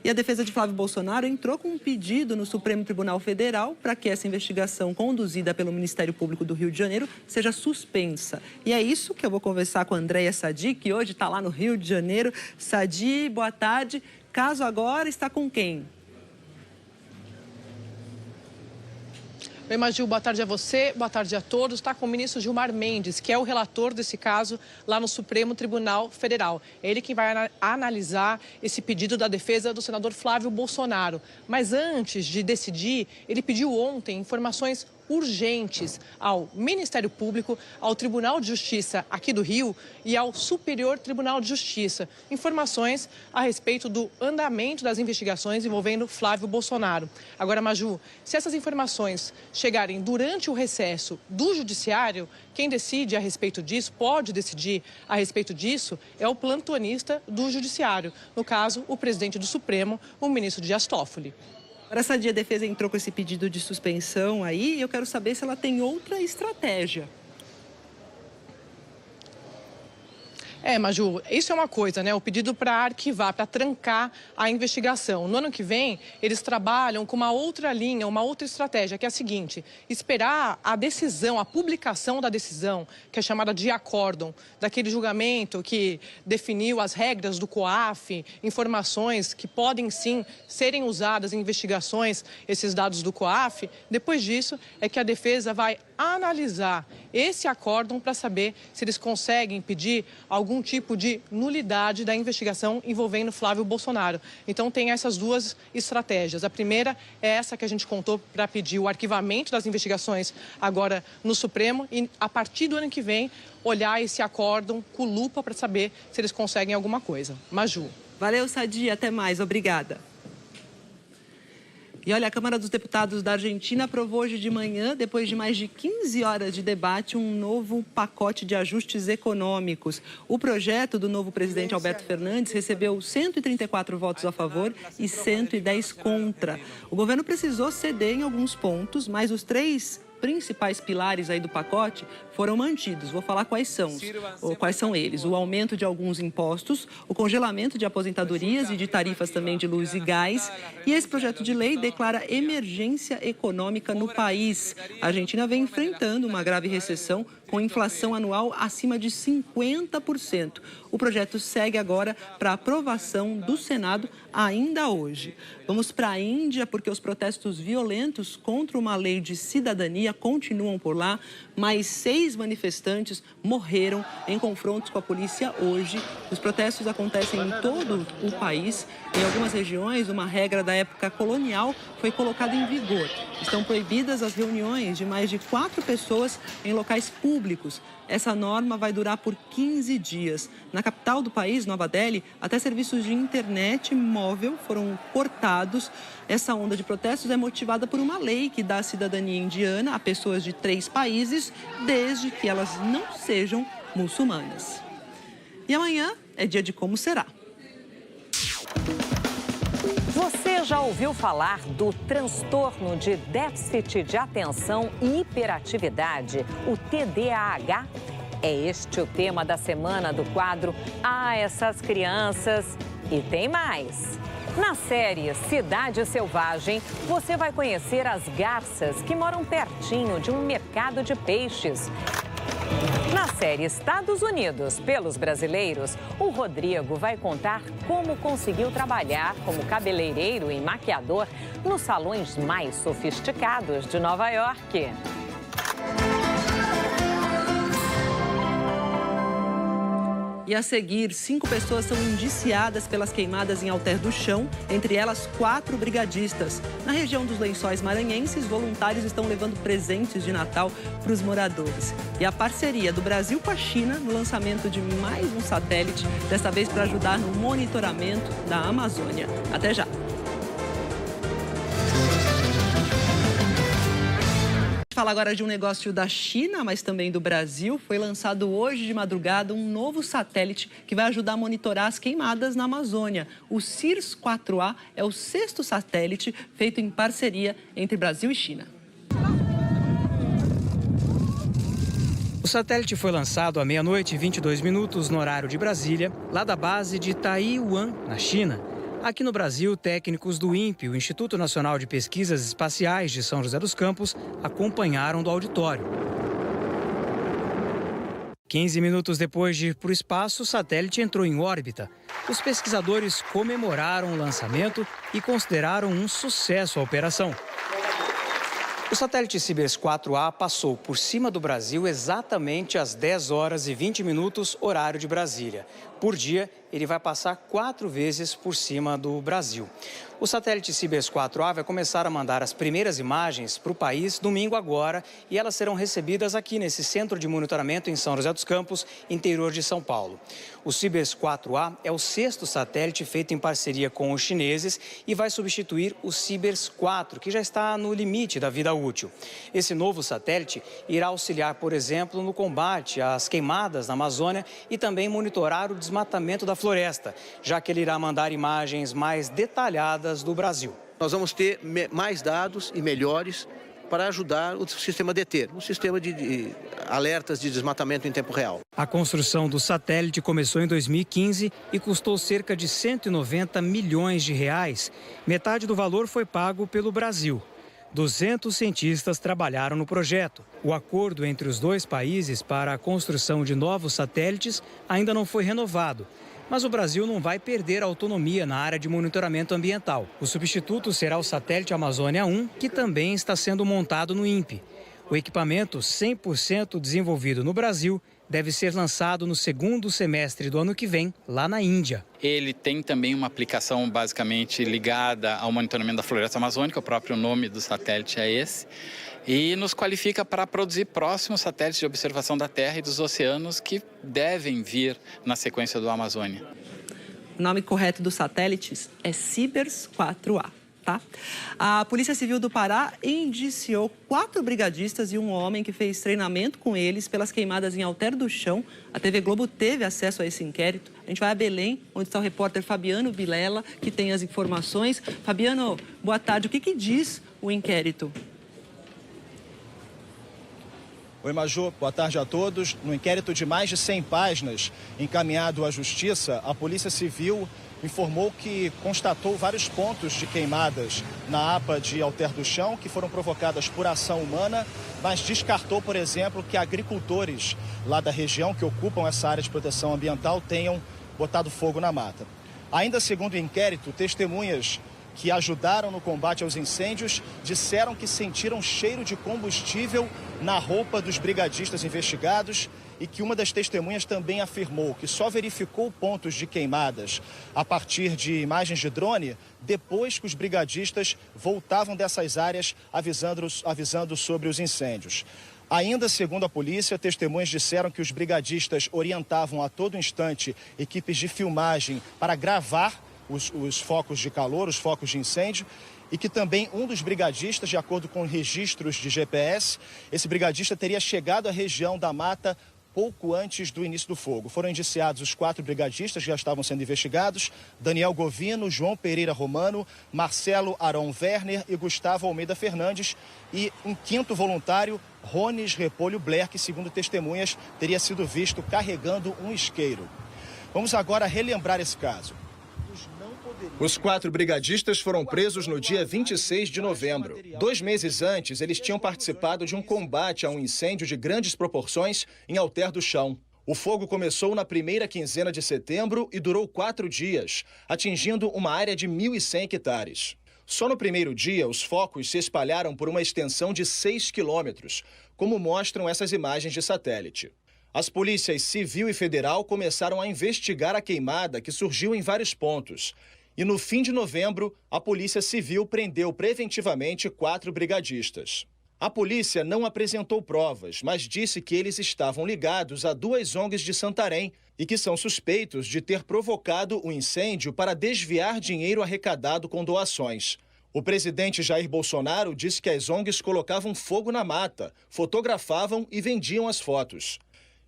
E a defesa de Flávio Bolsonaro entrou com um pedido no Supremo Tribunal Federal para que essa investigação conduzida pelo Ministério Público do Rio de Janeiro seja suspensa. E é isso que eu vou conversar com a Andréia Sadi, que hoje está lá no Rio de Janeiro. Sadi, boa tarde. Caso agora está com quem? Oi, Maju, boa tarde a você, boa tarde a todos. Está com o ministro Gilmar Mendes, que é o relator desse caso lá no Supremo Tribunal Federal. É ele quem vai analisar esse pedido da defesa do senador Flávio Bolsonaro. Mas antes de decidir, ele pediu ontem informações urgentes ao Ministério Público, ao Tribunal de Justiça aqui do Rio e ao Superior Tribunal de Justiça. Informações a respeito do andamento das investigações envolvendo Flávio Bolsonaro. Agora, Maju, se essas informações chegarem durante o recesso do Judiciário, quem decide a respeito disso, pode decidir a respeito disso, é o plantonista do Judiciário. No caso, o presidente do Supremo, o ministro Dias Toffoli. Agora, essa dia a defesa entrou com esse pedido de suspensão aí e eu quero saber se ela tem outra estratégia. Maju, isso é uma coisa, né? O pedido para arquivar, para trancar a investigação. No ano que vem, eles trabalham com uma outra linha, uma outra estratégia, que é a seguinte: esperar a decisão, a publicação da decisão, que é chamada de acórdão, daquele julgamento que definiu as regras do COAF, informações que podem sim serem usadas em investigações, esses dados do COAF. Depois disso, é que a defesa vai analisar esse acórdão para saber se eles conseguem pedir algum tipo de nulidade da investigação envolvendo Flávio Bolsonaro. Então, tem essas duas estratégias. A primeira é essa que a gente contou para pedir o arquivamento das investigações agora no Supremo e, a partir do ano que vem, olhar esse acórdão com lupa para saber se eles conseguem alguma coisa. Maju. Valeu, Sadi. Até mais. Obrigada. E olha, a Câmara dos Deputados da Argentina aprovou hoje de manhã, depois de mais de 15 horas de debate, um novo pacote de ajustes econômicos. O projeto do novo presidente Alberto Fernandes recebeu 134 votos a favor e 110 contra. O governo precisou ceder em alguns pontos, mas os três principais pilares aí do pacote foram mantidos. Vou falar quais são eles. O aumento de alguns impostos, o congelamento de aposentadorias e de tarifas também de luz e gás. E esse projeto de lei declara emergência econômica no país. A Argentina vem enfrentando uma grave recessão com inflação anual acima de 50%. O projeto segue agora para aprovação do Senado ainda hoje. Vamos para a Índia, porque os protestos violentos contra uma lei de cidadania continuam por lá. Mais 6 manifestantes morreram em confrontos com a polícia hoje. Os protestos acontecem em todo o país. Em algumas regiões, uma regra da época colonial foi colocada em vigor. Estão proibidas as reuniões de mais de 4 pessoas em locais públicos. Essa norma vai durar por 15 dias. Na capital do país, Nova Delhi, até serviços de internet móvel foram cortados. Essa onda de protestos é motivada por uma lei que dá cidadania indiana a pessoas de 3 países, desde que elas não sejam muçulmanas. E amanhã é dia de Como Será. Você já ouviu falar do transtorno de déficit de atenção e hiperatividade, o TDAH? É este o tema da semana do quadro essas crianças. E tem mais. Na série Cidade Selvagem, você vai conhecer as garças que moram pertinho de um mercado de peixes. Na série Estados Unidos pelos brasileiros, o Rodrigo vai contar como conseguiu trabalhar como cabeleireiro e maquiador nos salões mais sofisticados de Nova York. E a seguir, 5 pessoas são indiciadas pelas queimadas em Alter do Chão, entre elas 4 brigadistas. Na região dos Lençóis Maranhenses, voluntários estão levando presentes de Natal para os moradores. E a parceria do Brasil com a China no lançamento de mais um satélite, desta vez para ajudar no monitoramento da Amazônia. Até já! Fala agora de um negócio da China, mas também do Brasil. Foi lançado hoje de madrugada um novo satélite que vai ajudar a monitorar as queimadas na Amazônia. O CIRS-4A é o 6º satélite feito em parceria entre Brasil e China. O satélite foi lançado à 00:22 no horário de Brasília, lá da base de Taiyuan, na China. Aqui no Brasil, técnicos do INPE, o Instituto Nacional de Pesquisas Espaciais de São José dos Campos, acompanharam do auditório. 15 minutos depois de ir para o espaço, o satélite entrou em órbita. Os pesquisadores comemoraram o lançamento e consideraram um sucesso a operação. O satélite CIBERS-4A passou por cima do Brasil exatamente às 10h20, horário de Brasília. Por dia, ele vai passar 4 vezes por cima do Brasil. O satélite CIBERS-4A vai começar a mandar as primeiras imagens para o país domingo agora e elas serão recebidas aqui nesse centro de monitoramento em São José dos Campos, interior de São Paulo. O CIBERS-4A é o 6º satélite feito em parceria com os chineses e vai substituir o CIBERS-4, que já está no limite da vida útil. Esse novo satélite irá auxiliar, por exemplo, no combate às queimadas na Amazônia e também monitorar o desmatamento da floresta, já que ele irá mandar imagens mais detalhadas do Brasil. Nós vamos ter mais dados e melhores para ajudar o sistema a deter, um sistema de alertas de desmatamento em tempo real. A construção do satélite começou em 2015 e custou cerca de 190 milhões de reais. Metade do valor foi pago pelo Brasil. 200 cientistas trabalharam no projeto. O acordo entre os dois países para a construção de novos satélites ainda não foi renovado. Mas o Brasil não vai perder a autonomia na área de monitoramento ambiental. O substituto será o satélite Amazônia 1, que também está sendo montado no INPE. O equipamento 100% desenvolvido no Brasil deve ser lançado no 2º semestre do ano que vem, lá na Índia. Ele tem também uma aplicação basicamente ligada ao monitoramento da floresta amazônica, o próprio nome do satélite é esse, e nos qualifica para produzir próximos satélites de observação da Terra e dos oceanos que devem vir na sequência do Amazônia. O nome correto dos satélites é CIBERS-4A. Tá? A Polícia Civil do Pará indiciou 4 brigadistas e um homem que fez treinamento com eles pelas queimadas em Alter do Chão. A TV Globo teve acesso a esse inquérito. A gente vai a Belém, onde está o repórter Fabiano Vilela, que tem as informações. Fabiano, boa tarde. O que diz o inquérito? Oi, Maju. Boa tarde a todos. No inquérito de mais de 100 páginas encaminhado à Justiça, a Polícia Civil informou que constatou vários pontos de queimadas na APA de Alter do Chão que foram provocadas por ação humana, mas descartou, por exemplo, que agricultores lá da região que ocupam essa área de proteção ambiental tenham botado fogo na mata. Ainda segundo o inquérito, testemunhas que ajudaram no combate aos incêndios disseram que sentiram cheiro de combustível na roupa dos brigadistas investigados e que uma das testemunhas também afirmou que só verificou pontos de queimadas a partir de imagens de drone depois que os brigadistas voltavam dessas áreas avisando sobre os incêndios. Ainda segundo a polícia, testemunhas disseram que os brigadistas orientavam a todo instante equipes de filmagem para gravar os focos de calor, os focos de incêndio, e que também um dos brigadistas, de acordo com registros de GPS, esse brigadista teria chegado à região da mata pouco antes do início do fogo. Foram indiciados os 4 brigadistas que já estavam sendo investigados: Daniel Govino, João Pereira Romano, Marcelo Aron Werner e Gustavo Almeida Fernandes. E um 5º voluntário, Rones Repolho Blair, que, segundo testemunhas, teria sido visto carregando um isqueiro. Vamos agora relembrar esse caso. Os 4 brigadistas foram presos no dia 26 de novembro. 2 meses antes, eles tinham participado de um combate a um incêndio de grandes proporções em Alter do Chão. O fogo começou na primeira quinzena de setembro e durou 4 dias, atingindo uma área de 1.100 hectares. Só no primeiro dia, os focos se espalharam por uma extensão de 6 quilômetros, como mostram essas imagens de satélite. As polícias civil e federal começaram a investigar a queimada que surgiu em vários pontos. E no fim de novembro, a Polícia Civil prendeu preventivamente 4 brigadistas. A polícia não apresentou provas, mas disse que eles estavam ligados a 2 ONGs de Santarém e que são suspeitos de ter provocado o incêndio para desviar dinheiro arrecadado com doações. O presidente Jair Bolsonaro disse que as ONGs colocavam fogo na mata, fotografavam e vendiam as fotos.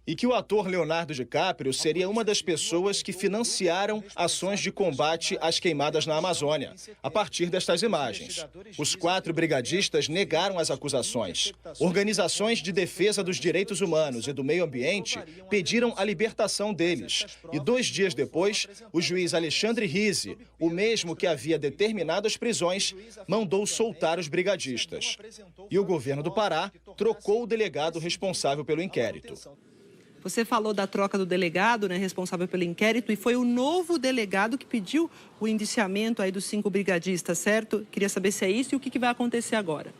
E que o ator Leonardo DiCaprio seria uma das pessoas que financiaram ações de combate às queimadas na Amazônia, a partir destas imagens. Os 4 brigadistas negaram as acusações. Organizações de defesa dos direitos humanos e do meio ambiente pediram a libertação deles. E 2 dias depois, o juiz Alexandre Rizzi, o mesmo que havia determinado as prisões, mandou soltar os brigadistas. E o governo do Pará trocou o delegado responsável pelo inquérito. Você falou da troca do delegado, né, responsável pelo inquérito, e foi o novo delegado que pediu o indiciamento aí dos 5 brigadistas, certo? Queria saber se é isso e o que vai acontecer agora.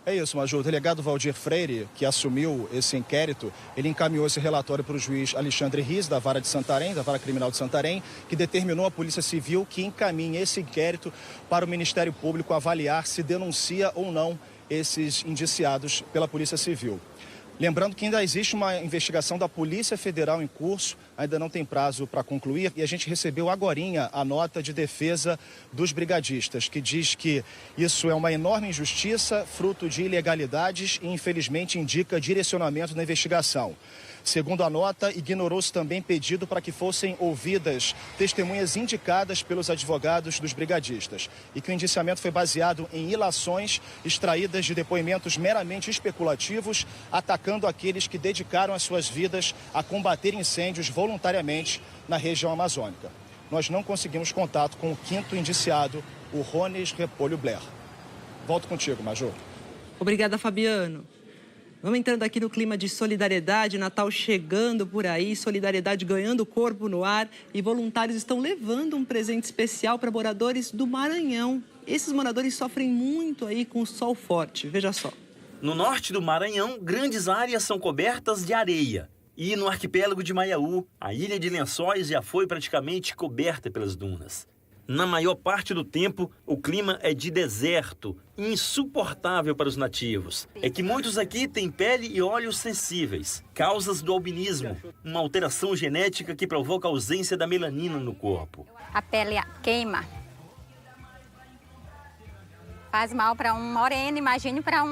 É isso, Maju. O delegado Valdir Freire, que assumiu esse inquérito, ele encaminhou esse relatório para o juiz Alexandre Rizzi, da Vara de Santarém, da Vara Criminal de Santarém, que determinou à Polícia Civil que encaminhe esse inquérito para o Ministério Público avaliar se denuncia ou não esses indiciados pela Polícia Civil. Lembrando que ainda existe uma investigação da Polícia Federal em curso, ainda não tem prazo para concluir, e a gente recebeu agorinha a nota de defesa dos brigadistas, que diz que isso é uma enorme injustiça, fruto de ilegalidades e, infelizmente, indica direcionamento na investigação. Segundo a nota, ignorou-se também pedido para que fossem ouvidas testemunhas indicadas pelos advogados dos brigadistas e que o indiciamento foi baseado em ilações extraídas de depoimentos meramente especulativos, atacando aqueles que dedicaram as suas vidas a combater incêndios voluntariamente na região amazônica. Nós não conseguimos contato com o 5º indiciado, o Rones Repolho Blair. Volto contigo, Major. Obrigada, Fabiano. Vamos entrando aqui no clima de solidariedade, Natal chegando por aí, solidariedade ganhando corpo no ar e voluntários estão levando um presente especial para moradores do Maranhão. Esses moradores sofrem muito aí com o sol forte, veja só. No norte do Maranhão, grandes áreas são cobertas de areia. E no arquipélago de Maiaú, a ilha de Lençóis já foi praticamente coberta pelas dunas. Na maior parte do tempo, o clima é de deserto, insuportável para os nativos. É que muitos aqui têm pele e olhos sensíveis, causas do albinismo, uma alteração genética que provoca a ausência da melanina no corpo. A pele queima. Faz mal para um moreno, imagine para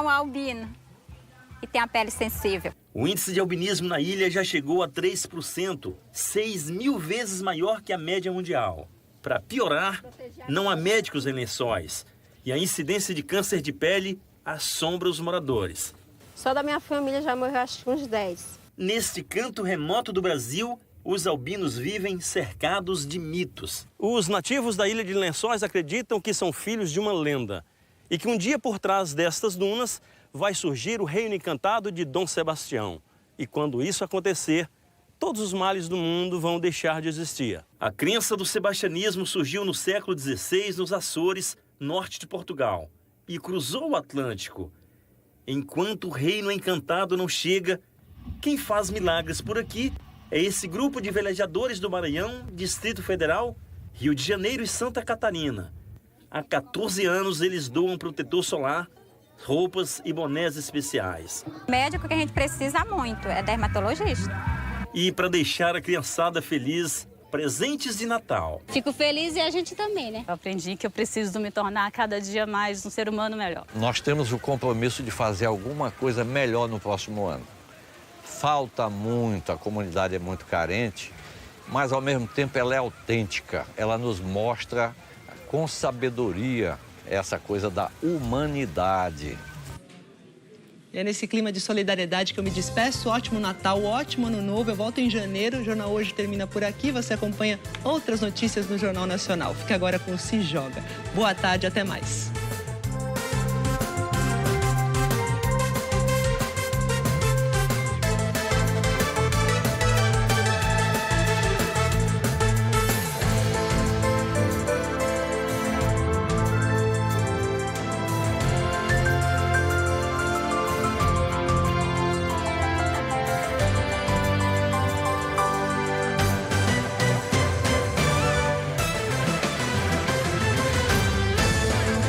um albino, que tem a pele sensível. O índice de albinismo na ilha já chegou a 3%, 6.000 vezes maior que a média mundial. Para piorar, não há médicos em Lençóis e a incidência de câncer de pele assombra os moradores. Só da minha família já morreu acho que uns 10. Neste canto remoto do Brasil, os albinos vivem cercados de mitos. Os nativos da ilha de Lençóis acreditam que são filhos de uma lenda e que um dia por trás destas dunas vai surgir o reino encantado de Dom Sebastião. E quando isso acontecer, todos os males do mundo vão deixar de existir. A crença do sebastianismo surgiu no século XVI nos Açores, norte de Portugal, e cruzou o Atlântico. Enquanto o reino encantado não chega, quem faz milagres por aqui é esse grupo de velejadores do Maranhão, Distrito Federal, Rio de Janeiro e Santa Catarina. Há 14 anos eles doam protetor solar, roupas e bonés especiais. O médico que a gente precisa muito é dermatologista. E para deixar a criançada feliz, presentes de Natal. Fico feliz e a gente também, né? Eu aprendi que eu preciso me tornar cada dia mais um ser humano melhor. Nós temos o compromisso de fazer alguma coisa melhor no próximo ano. Falta muito, a comunidade é muito carente, mas ao mesmo tempo ela é autêntica. Ela nos mostra com sabedoria essa coisa da humanidade. E é nesse clima de solidariedade que eu me despeço. Ótimo Natal, ótimo Ano Novo. Eu volto em janeiro. O Jornal Hoje termina por aqui. Você acompanha outras notícias no Jornal Nacional. Fica agora com o Se Joga. Boa tarde, até mais.